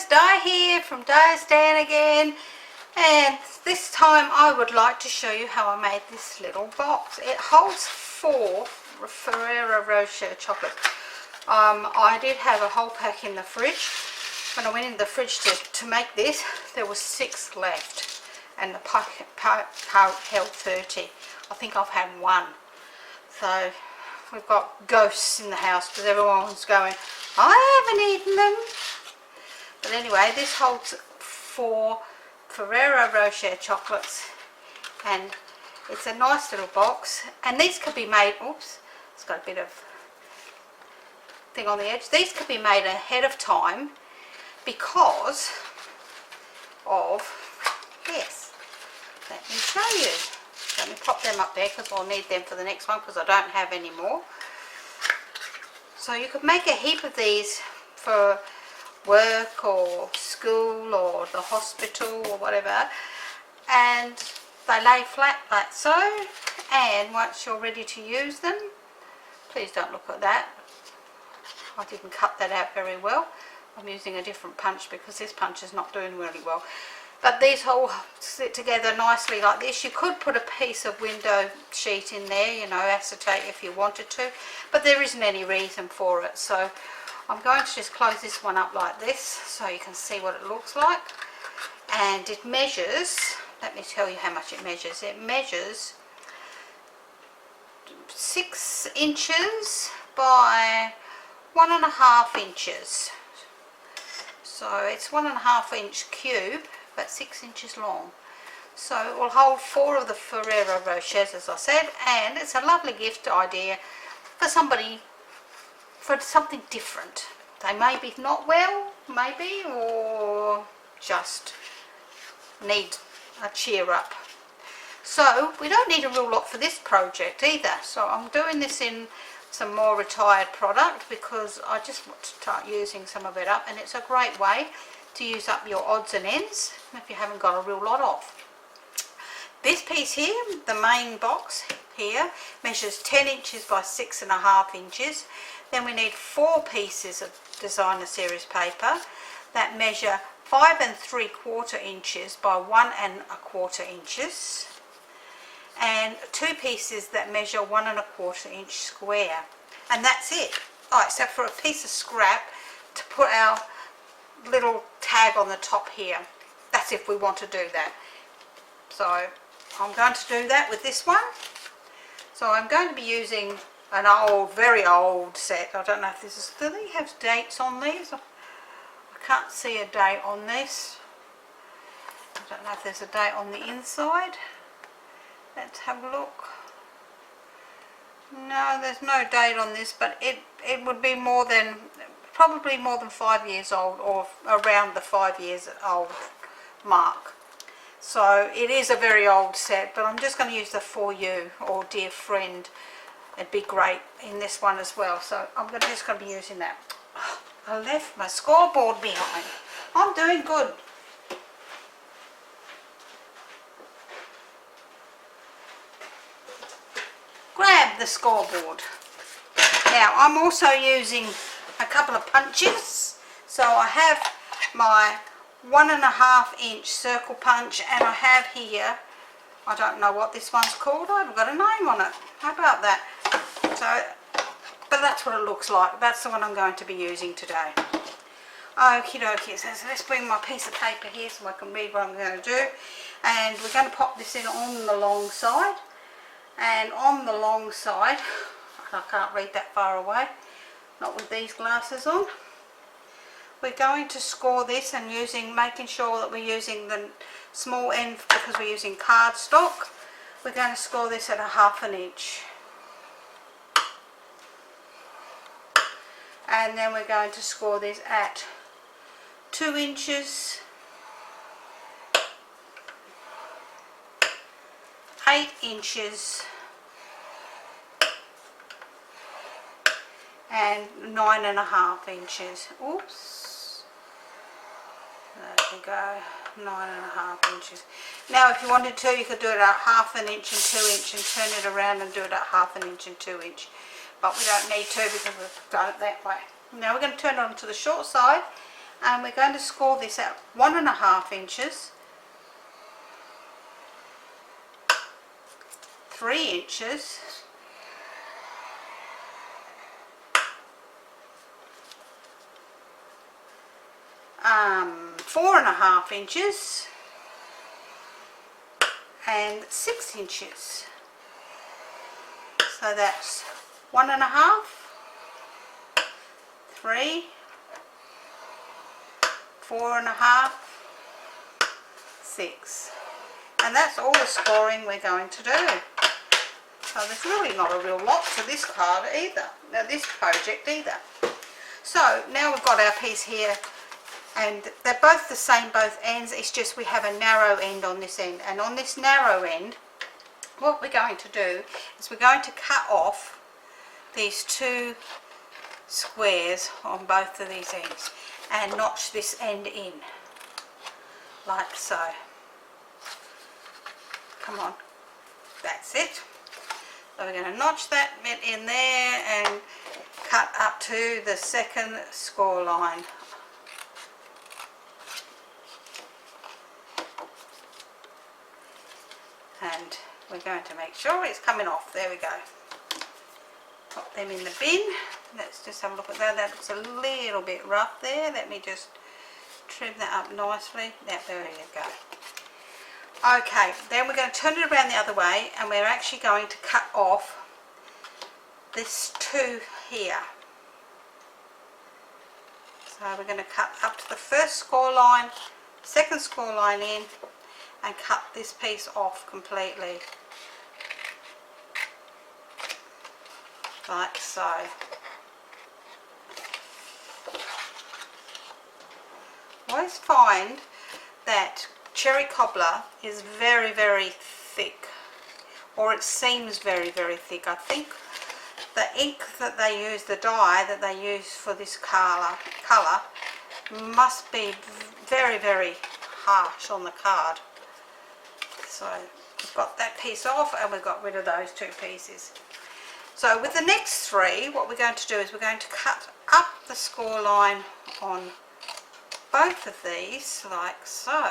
guys, Di here from Diane again, and this time I would like to show you how I made this little box. It holds 4 Ferrero Rocher chocolates. I did have a whole pack in the fridge. When I went in the fridge to make this, there was 6 left, and the pack held 30. I think I've had 1. So we've got ghosts in the house because everyone's going, I haven't eaten them. But anyway, this holds 4 Ferrero Rocher chocolates, and it's a nice little box. And these could be made, oops, it's got a bit of thing on the edge. These could be made ahead of time because of, yes, let me show you. Let me pop them up there because I'll need them for the next one because I don't have any more. So you could make a heap of these for work or school or the hospital or whatever, and they lay flat like so, and once you're ready to use them, please don't look at that, I didn't cut that out very well. I'm using a different punch because this punch is not doing really well. But these all sit together nicely like this. You could put a piece of window sheet in there, you know, acetate if you wanted to, but there isn't any reason for it. So I'm going to just close this one up like this so you can see what it looks like. And it measures, let me tell you how much it measures. It measures 6 inches by 1.5 inches. So it's 1.5 inch cube, but 6 inches long. So it will hold 4 of the Ferrero Rochers, as I said, and it's a lovely gift idea for somebody, for something different. They may be not well, maybe, or just need a cheer up. So we don't need a real lot for this project either. So I'm doing this in some more retired product because I just want to start using some of it up, and it's a great way to use up your odds and ends if you haven't got a real lot of. This piece here, the main box here, measures 10 inches by 6.5 inches. Then we need 4 pieces of designer series paper that measure 5 3/4 inches by 1 1/4 inches, and 2 pieces that measure 1 1/4 inch square, and that's it. Alright, so for a piece of scrap to put our little tag on the top here, that's if we want to do that. So I'm going to do that with this one. So I'm going to be using an old, very old set. I don't know if this is, do they have dates on these? I can't see a date on this. I don't know if there's a date on the inside. Let's have a look. No, there's no date on this, but it would be more than, probably more than 5 years old, or around the 5 years old mark. So it is a very old set, but I'm just going to use the For You or Dear Friend. It'd be great in this one as well. So I'm just going to be using that. Oh, I left my scoreboard behind. I'm doing good. Grab the scoreboard. Now I'm also using a couple of punches. So I have my 1.5 inch circle punch, and I have here, I don't know what this one's called, I haven't got a name on it. How about that? So, but that's what it looks like. That's the one I'm going to be using today. Okie dokie, so let's bring my piece of paper here so I can read what I'm going to do. And we're going to pop this in on the long side. And on the long side, I can't read that far away, not with these glasses on. We're going to score this and making sure that we're using the small end because we're using cardstock. We're going to score this at 1/2 inch. And then we're going to score this at 2 inches, 8 inches, and 9.5 inches. Oops. There we go. 9.5 inches. Now if you wanted to, you could do it at 1/2 inch and 2 inch and turn it around and do it at 1/2 inch and 2 inch. But we don't need to because we've done it that way. Now we're going to turn it onto the short side and we're going to score this at 1.5 inches, 3 inches, 4.5 inches, and 6 inches. So that's 1.5, 3, 4.5, 6, and that's all the scoring we're going to do. So there's really not a real lot to this card either, this project either. So now we've got our piece here, and they're both the same both ends, it's just we have a narrow end on this end, and on this narrow end what we're going to do is we're going to cut off these 2 squares on both of these ends and notch this end in like so. Come on, that's it. So we're going to notch that bit in there and cut up to the second score line. And we're going to make sure it's coming off. There we go. Pop them in the bin. Let's just have a look at that. That looks a little bit rough there. Let me just trim that up nicely. There you go. Okay, then we're going to turn it around the other way, and we're actually going to cut off this 2 here. So we're going to cut up to the first score line, second score line in, and cut this piece off completely. Like so. I always find that cherry cobbler is very, very thick, or it seems very, very thick. I think the ink that they use, the dye that they use for this colour must be very, very harsh on the card. So we've got that piece off, and we've got rid of those 2 pieces. So with the next 3, what we're going to do is we're going to cut up the score line on both of these like so,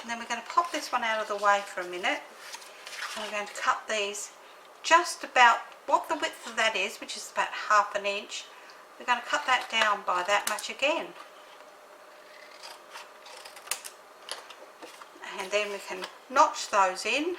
and then we're going to pop this one out of the way for a minute, and we're going to cut these just about what the width of that is, which is about 1/2 inch. We're going to cut that down by that much again, and then we can notch those in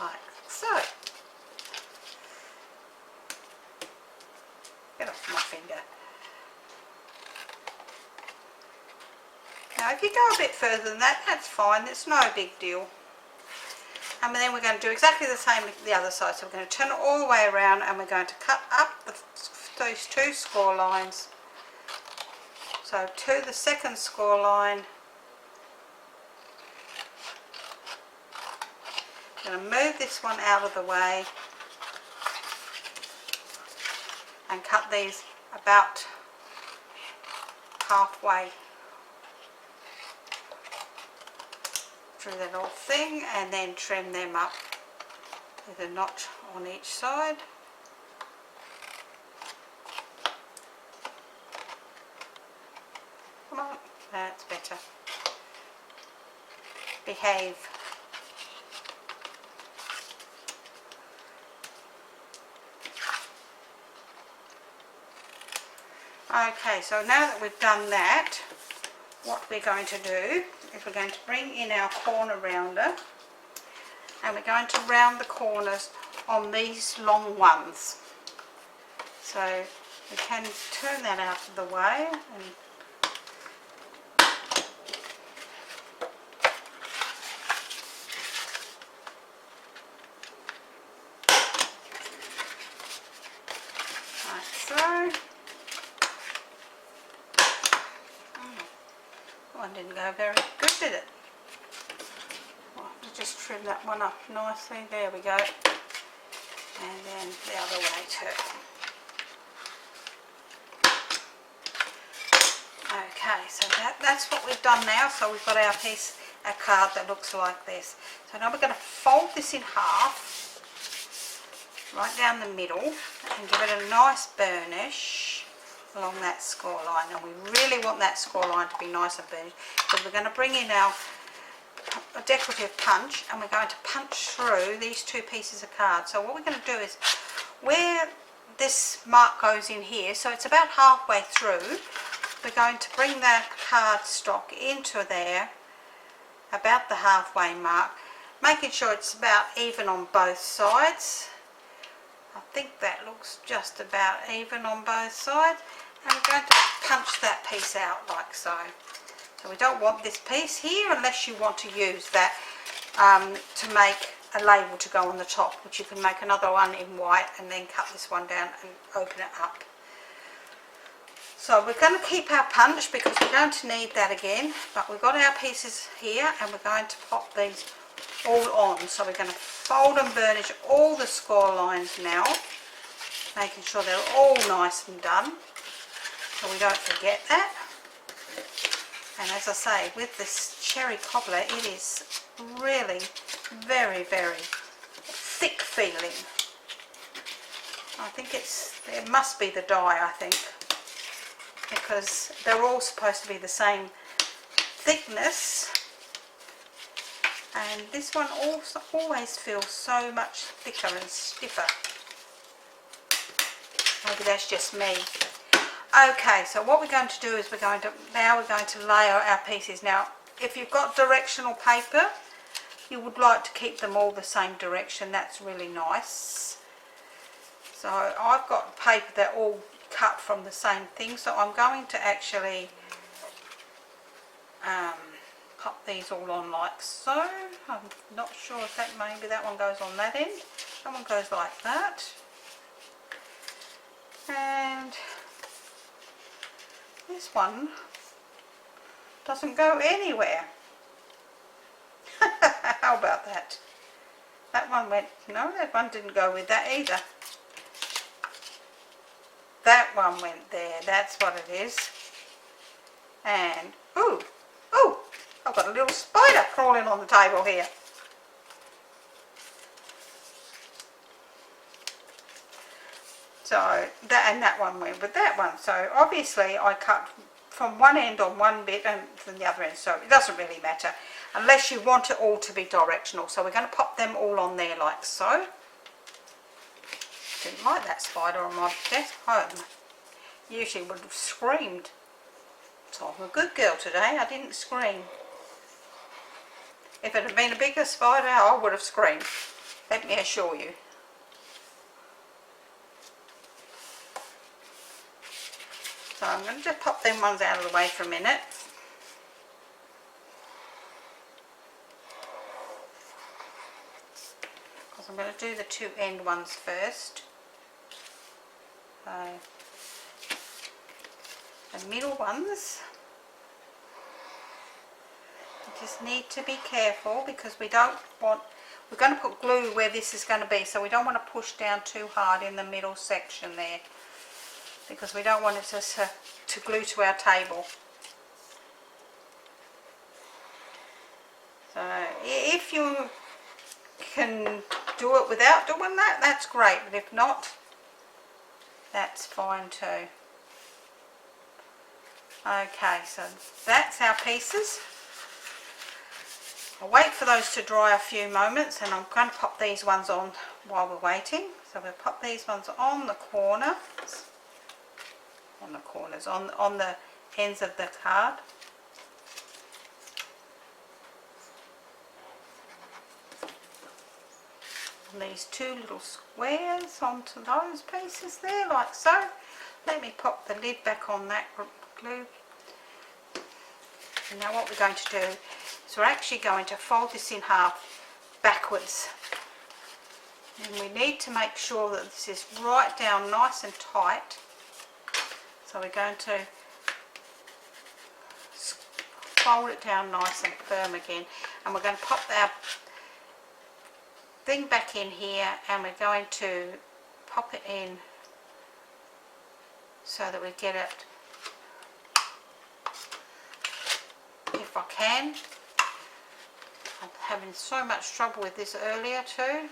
like so. Get off my finger. Now if you go a bit further than that, that's fine, it's no big deal. And then we're going to do exactly the same with the other side. So we're going to turn it all the way around, and we're going to cut up those 2 score lines. So to the second score line. I'm going to move this one out of the way and cut these about halfway through that whole thing, and then trim them up with a notch on each side. Come on, that's better. Behave. Okay, so now that we've done that, what we're going to do is we're going to bring in our corner rounder, and we're going to round the corners on these long ones. So we can turn that out of the way, and like so. One didn't go very good, did it? Well, I'll just trim that one up nicely. There we go. And then the other way too. Okay, so that's what we've done now. So we've got our piece, our card that looks like this. So now we're going to fold this in half, right down the middle and give it a nice burnish along that score line. And we really want that score line to be nice and burnished, because we're going to bring in our decorative punch and we're going to punch through these two pieces of card. So what we're going to do is, where this mark goes in here, so it's about halfway through, we're going to bring that cardstock into there about the halfway mark, making sure it's about even on both sides. I think that looks just about even on both sides, and we're going to punch that piece out like so. So we don't want this piece here unless you want to use that to make a label to go on the top, which you can make another one in white and then cut this one down and open it up. So we're going to keep our punch because we're going to need that again, but we've got our pieces here and we're going to pop these all on. So we're going to fold and burnish all the score lines now, making sure they're all nice and done so we don't forget that. And as I say, with this cherry cobbler, it is really very, very thick feeling. I think it must be the dye, I think, because they're all supposed to be the same thickness. And this one also always feels so much thicker and stiffer. Maybe that's just me. Okay, so what we're going to do is we're going to layer our pieces. Now, if you've got directional paper, you would like to keep them all the same direction. That's really nice. So I've got paper that all cut from the same thing, so I'm going to actually pop these all on like so. I'm not sure if maybe that one goes on that end. That one goes like that. And this one doesn't go anywhere. How about that? That one went, no, that one didn't go with that either. That one went there, that's what it is. And, ooh, I've got a little spider crawling on the table here. So, that one went with that one. So, obviously, I cut from one end on one bit and from the other end. So, it doesn't really matter unless you want it all to be directional. So, we're going to pop them all on there like so. Didn't like that spider on my desk home. Usually would have screamed. So I'm a good girl today, I didn't scream. If it had been a bigger spider, I would have screamed, let me assure you. So I'm going to just pop them ones out of the way for a minute. Because I'm going to do the two end ones first. The middle ones, you just need to be careful because we're going to put glue where this is going to be, so we don't want to push down too hard in the middle section there because we don't want it to glue to our table. So if you can do it without doing that, that's great, but if not, that's fine too. Okay, so that's our pieces. I'll wait for those to dry a few moments and I'm going to pop these ones on while we're waiting. So we'll pop these ones on the corners, on the ends of the card. And these two little squares onto those pieces there, like so. Let me pop the lid back on that glue. And now what we're going to do is we're actually going to fold this in half backwards. And we need to make sure that this is right down nice and tight. So we're going to fold it down nice and firm again. And we're going to pop our thing back in here and we're going to pop it in so that we get it, if I can. I'm having so much trouble with this earlier too.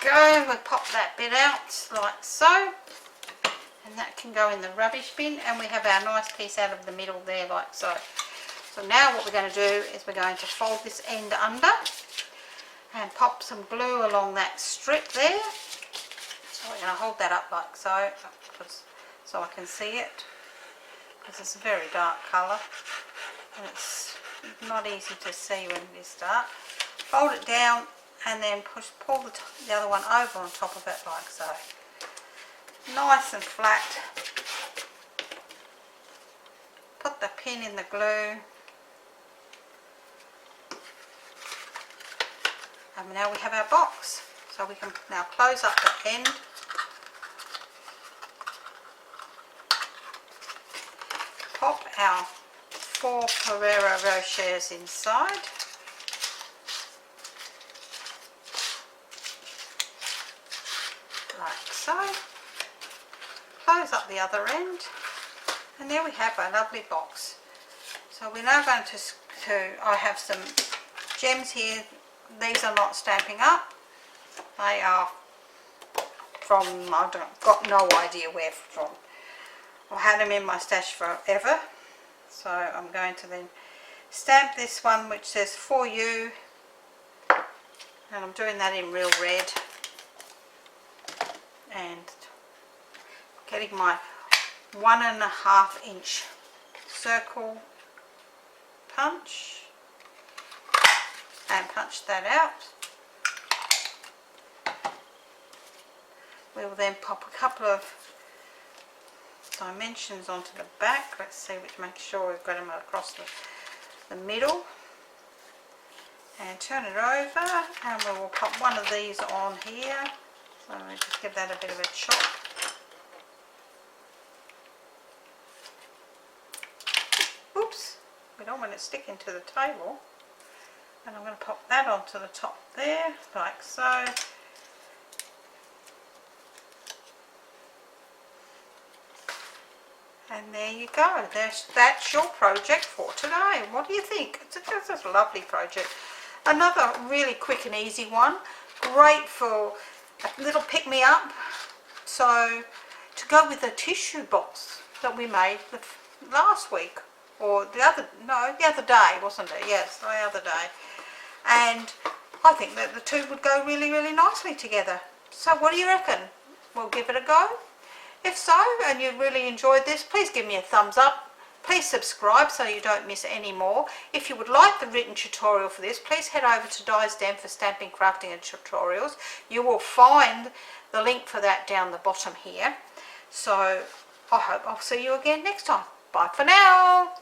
go. We'll pop that bit out like so. And that can go in the rubbish bin. And we have our nice piece out of the middle there like so. So now what we're going to do is we're going to fold this end under and pop some glue along that strip there. So we're going to hold that up like so, so I can see it, because it's a very dark colour and it's not easy to see when it is dark. Fold it down and then pull the other one over on top of it like so. Nice and flat. Put the pin in the glue. And now we have our box, so we can now close up the end. Pop our 4 Ferrero Rochers inside. Like so. Close up the other end. And there we have our lovely box. So we're now going to I have some gems here. These are not Stampin' Up. They are from, got no idea where from. I've had them in my stash forever. So I'm going to then stamp this one which says for you. And I'm doing that in real red. And getting my 1.5 inch circle punch. And punch that out. We will then pop a couple of dimensions onto the back. Let's see, make sure we've got them across the middle. And turn it over, and we will pop one of these on here. So we just give that a bit of a chop. Oops, we don't want it sticking to the table. And I'm going to pop that onto the top there, like so. And there you go. That's your project for today. What do you think? It's a lovely project. Another really quick and easy one. Great for a little pick-me-up. So, to go with the tissue box that we made last week. Or the other day, wasn't it? Yes, the other day. And I think that the two would go really, really nicely together. So what do you reckon? We'll give it a go. If so, and you really enjoyed this, please give me a thumbs up. Please subscribe so you don't miss any more. If you would like the written tutorial for this, please head over to Di's Den for stamping, crafting and tutorials. You will find the link for that down the bottom here. So I hope I'll see you again next time. Bye for now.